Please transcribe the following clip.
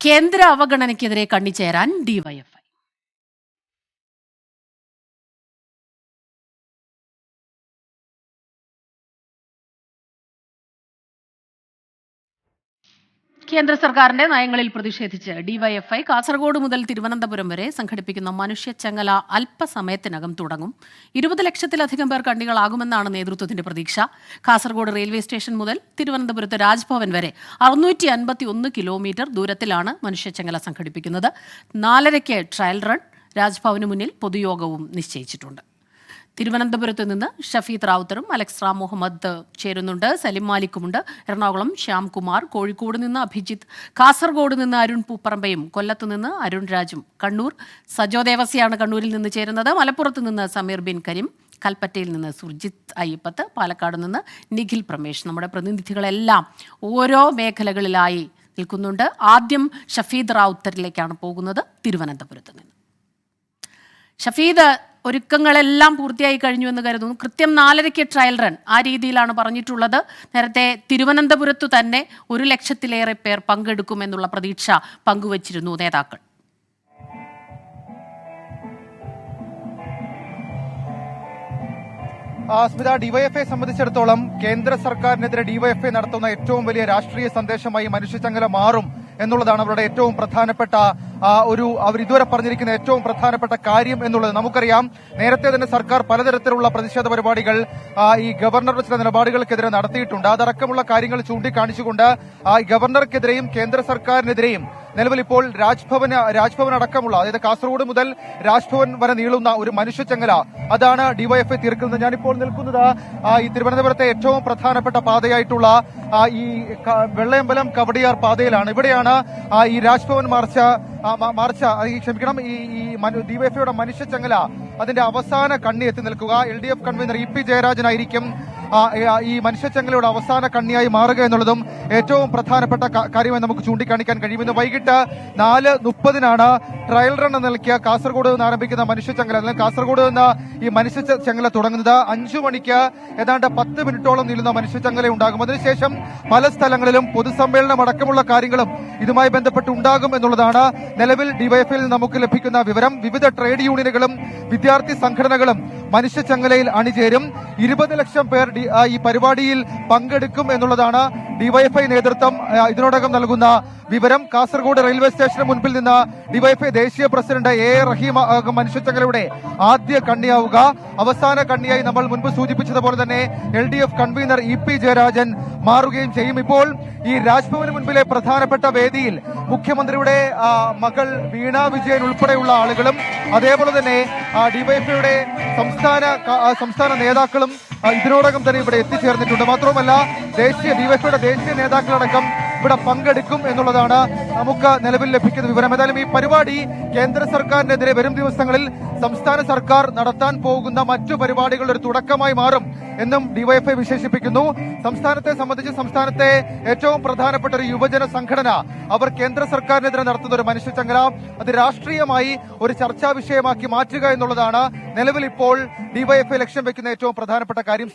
കേന്ദ്ര അവഗണനയ്ക്കെതിരെ കണ്ണിച്ചേരാൻ ഡിവൈഎഫ്ഐ. കേന്ദ്ര സർക്കാരിന്റെ നയങ്ങളിൽ പ്രതിഷേധിച്ച് ഡിവൈഎഫ്ഐ കാസർഗോഡ് മുതൽ തിരുവനന്തപുരം വരെ സംഘടിപ്പിക്കുന്ന മനുഷ്യച്ചങ്ങല അല്പസമയത്തിനകം തുടങ്ങും. 20 ലക്ഷത്തിലധികം പേർ കണ്ണികളാകുമെന്നാണ് നേതൃത്വത്തിന്റെ പ്രതീക്ഷ. കാസർഗോഡ് റെയിൽവേ സ്റ്റേഷൻ മുതൽ തിരുവനന്തപുരത്ത് രാജ്ഭവൻ വരെ 651 കിലോമീറ്റർ ദൂരത്തിലാണ് മനുഷ്യച്ചങ്ങല സംഘടിപ്പിക്കുന്നത്. 4:30 ട്രയൽ റൺ, രാജ്ഭവന് മുന്നിൽ പൊതുയോഗവും നിശ്ചയിച്ചിട്ടുണ്ട്. തിരുവനന്തപുരത്ത് നിന്ന് ഷഫീദ് റാവുത്തറും അലക്സ് റാം മുഹമ്മദ് ചേരുന്നുണ്ട്. സലിം മാലിക്കുമുണ്ട്. എറണാകുളം ശ്യാംകുമാർ, കോഴിക്കോട് നിന്ന് അഭിജിത്ത്, കാസർഗോഡ് നിന്ന് അരുൺ പൂപ്പറമ്പയും, കൊല്ലത്ത് നിന്ന് അരുൺ രാജും, കണ്ണൂർ സജോ ദേവസിയാണ് കണ്ണൂരിൽ നിന്ന് ചേരുന്നത്. മലപ്പുറത്ത് നിന്ന് സമീർ ബിൻ കരീം, കൽപ്പറ്റയിൽ നിന്ന് സുർജിത്ത് അയ്യപ്പത്ത്, പാലക്കാട് നിന്ന് നിഖിൽ പ്രമേഷ്. നമ്മുടെ പ്രതിനിധികളെല്ലാം ഓരോ മേഖലകളിലായി നിൽക്കുന്നുണ്ട്. ആദ്യം ഷഫീദ് റാവുത്തറിലേക്കാണ് പോകുന്നത്, തിരുവനന്തപുരത്ത് നിന്ന്. ഷഫീദ്, ഒരുക്കങ്ങളെല്ലാം പൂർത്തിയായി കഴിഞ്ഞു എന്ന് കരുതുന്നു. കൃത്യം 4:30 ട്രയൽ റൺ, ആ രീതിയിലാണ് പറഞ്ഞിട്ടുള്ളത്. നേരത്തെ തിരുവനന്തപുരത്തു തന്നെ 1 ലക്ഷത്തിലേറെ പേർ പങ്കെടുക്കുമെന്നുള്ള പ്രതീക്ഷ പങ്കുവച്ചിരുന്നു നേതാക്കൾ. സ്മിത, ഡിവൈഎഫ്ഐ സംബന്ധിച്ചിടത്തോളം കേന്ദ്ര സർക്കാരിനെതിരെ ഡിവൈഎഫ്ഐ നടത്തുന്ന ഏറ്റവും വലിയ രാഷ്ട്രീയ സന്ദേശമായി മനുഷ്യച്ചങ്ങല മാറും എന്നുള്ളതാണ് അവരുടെ ഏറ്റവും പ്രധാനപ്പെട്ട അവർ ഇതുവരെ പറഞ്ഞിരിക്കുന്ന ഏറ്റവും പ്രധാനപ്പെട്ട കാര്യം എന്നുള്ളത്. നമുക്കറിയാം, നേരത്തെ തന്നെ സർക്കാർ പലതരത്തിലുള്ള പ്രതിഷേധ പരിപാടികൾ ഈ ഗവർണറുടെ ചില നിലപാടുകൾക്കെതിരെ നടത്തിയിട്ടുണ്ട്. അതടക്കമുള്ള കാര്യങ്ങൾ ചൂണ്ടിക്കാണിച്ചുകൊണ്ട് ഗവർണർക്കെതിരെയും കേന്ദ്ര സർക്കാരിനെതിരെയും നിലവിൽ ഇപ്പോൾ രാജ്ഭവൻ അടക്കമുള്ള, അതായത് കാസർഗോഡ് മുതൽ രാജ്ഭവൻ വരെ നീളുന്ന ഒരു മനുഷ്യച്ചങ്ങല, അതാണ് ഡിവൈഎഫ്ഐ തീർക്കുന്നത്. ഞാനിപ്പോൾ നിൽക്കുന്നത് ഈ തിരുവനന്തപുരത്തെ ഏറ്റവും പ്രധാനപ്പെട്ട പാതയായിട്ടുള്ള ഈ വെള്ളയമ്പലം കവടിയാർ പാതയിലാണ്. ഇവിടെയാണ് ഈ രാജ്ഭവൻ ഈ ഡിവൈഎഫ്ഐയുടെ മനുഷ്യച്ചങ്ങല അതിന്റെ അവസാന കണ്ണി എത്തി നിൽക്കുക. LDF കൺവീനർ EP ജയരാജനായിരിക്കും ഈ മനുഷ്യച്ചങ്ങലയുടെ അവസാന കണ്ണിയായി മാറുക എന്നുള്ളതും ഏറ്റവും പ്രധാനപ്പെട്ട കാര്യമായി നമുക്ക് ചൂണ്ടിക്കാണിക്കാൻ കഴിയും. ഇന്ന് വൈകിട്ട് 4:30 ട്രയൽ റൺ എന്ന നിലയ്ക്ക് കാസർഗോഡ് നിന്ന് ആരംഭിക്കുന്ന മനുഷ്യച്ചങ്ങല, അല്ലെങ്കിൽ കാസർഗോഡ് നിന്ന് ഈ മനുഷ്യച്ചങ്ങല തുടങ്ങുന്നത് 5 മണിക്ക് ഏതാണ്ട് 10 മിനിറ്റോളം നീളുന്ന മനുഷ്യച്ചങ്ങല ഉണ്ടാകും. അതിനുശേഷം പല സ്ഥലങ്ങളിലും പൊതുസമ്മേളനം അടക്കമുള്ള കാര്യങ്ങളും ഇതുമായി ബന്ധപ്പെട്ട് ഉണ്ടാകും എന്നുള്ളതാണ് നിലവിൽ ഡിവൈഎഫ്ഐയിൽ നമുക്ക് ലഭിക്കുന്ന വിവരം. വിവിധ ട്രേഡ് യൂണിയനുകളും വിദ്യാർത്ഥി സംഘടനകളും മനുഷ്യച്ചങ്ങലയിൽ അണിചേരും. 20 ലക്ഷം പേർ ഈ പരിപാടിയിൽ പങ്കെടുക്കും എന്നുള്ളതാണ് ഡിവൈഎഫ്ഐ നേതൃത്വം ഇതിനോടകം നൽകുന്ന വിവരം. കാസർഗോഡ് റെയിൽവേ സ്റ്റേഷന് മുൻപിൽ നിന്ന് ഡിവൈഎഫ്ഐ ദേശീയ പ്രസിഡന്റ് A റഹീം മനുഷ്യച്ചങ്ങലയുടെ ആദ്യ കണ്ണിയാവുക. അവസാന കണ്ണിയായി നമ്മൾ മുൻപ് സൂചിപ്പിച്ചതുപോലെ തന്നെ LDF കൺവീനർ EP ജയരാജൻ മാറുകയും ചെയ്യും. ഇപ്പോൾ ഈ രാജ്ഭവന് മുൻപിലെ പ്രധാനപ്പെട്ട വേദിയിൽ മുഖ്യമന്ത്രിയുടെ മകൾ വീണ വിജയൻ ഉൾപ്പെടെയുള്ള ആളുകളും അതേപോലെ തന്നെ ഡിവൈഎഫ്ഐയുടെ സംസ്ഥാന നേതാക്കളും ഇതിനോടകം തന്നെ ഇവിടെ എത്തിച്ചേർന്നിട്ടുണ്ട്. മാത്രവുമല്ല, ഡിവൈഎഫ്ഐയുടെ ദേശീയ നേതാക്കളടക്കം ഇവിടെ പങ്കെടുക്കും എന്നുള്ളതാണ് നമുക്ക് നിലവിൽ ലഭിക്കുന്ന വിവരം. ഏതായാലും ഈ പരിപാടി കേന്ദ്ര സർക്കാരിനെതിരെ വരും ദിവസങ്ങളിൽ സംസ്ഥാന സർക്കാർ നടത്താൻ പോകുന്ന മറ്റു പരിപാടികളുടെ ഒരു തുടക്കമായി മാറും എന്നും ഡിവൈഎഫ്ഐ വിശേഷിപ്പിക്കുന്നു. സംസ്ഥാനത്തെ സംബന്ധിച്ച് സംസ്ഥാനത്തെ ഏറ്റവും പ്രധാനപ്പെട്ട ഒരു യുവജന സംഘടന അവർ കേന്ദ്ര സർക്കാരിനെതിരെ നടത്തുന്ന ഒരു മനുഷ്യച്ചങ്ങല അത് രാഷ്ട്രീയമായി ഒരു ചർച്ചാ വിഷയമാക്കി മാറ്റുക എന്നുള്ളതാണ് നിലവിൽ ഇപ്പോൾ ഡിവൈഎഫ്ഐ ലക്ഷ്യം വെക്കുന്ന ഏറ്റവും പ്രധാനപ്പെട്ട കാര്യം.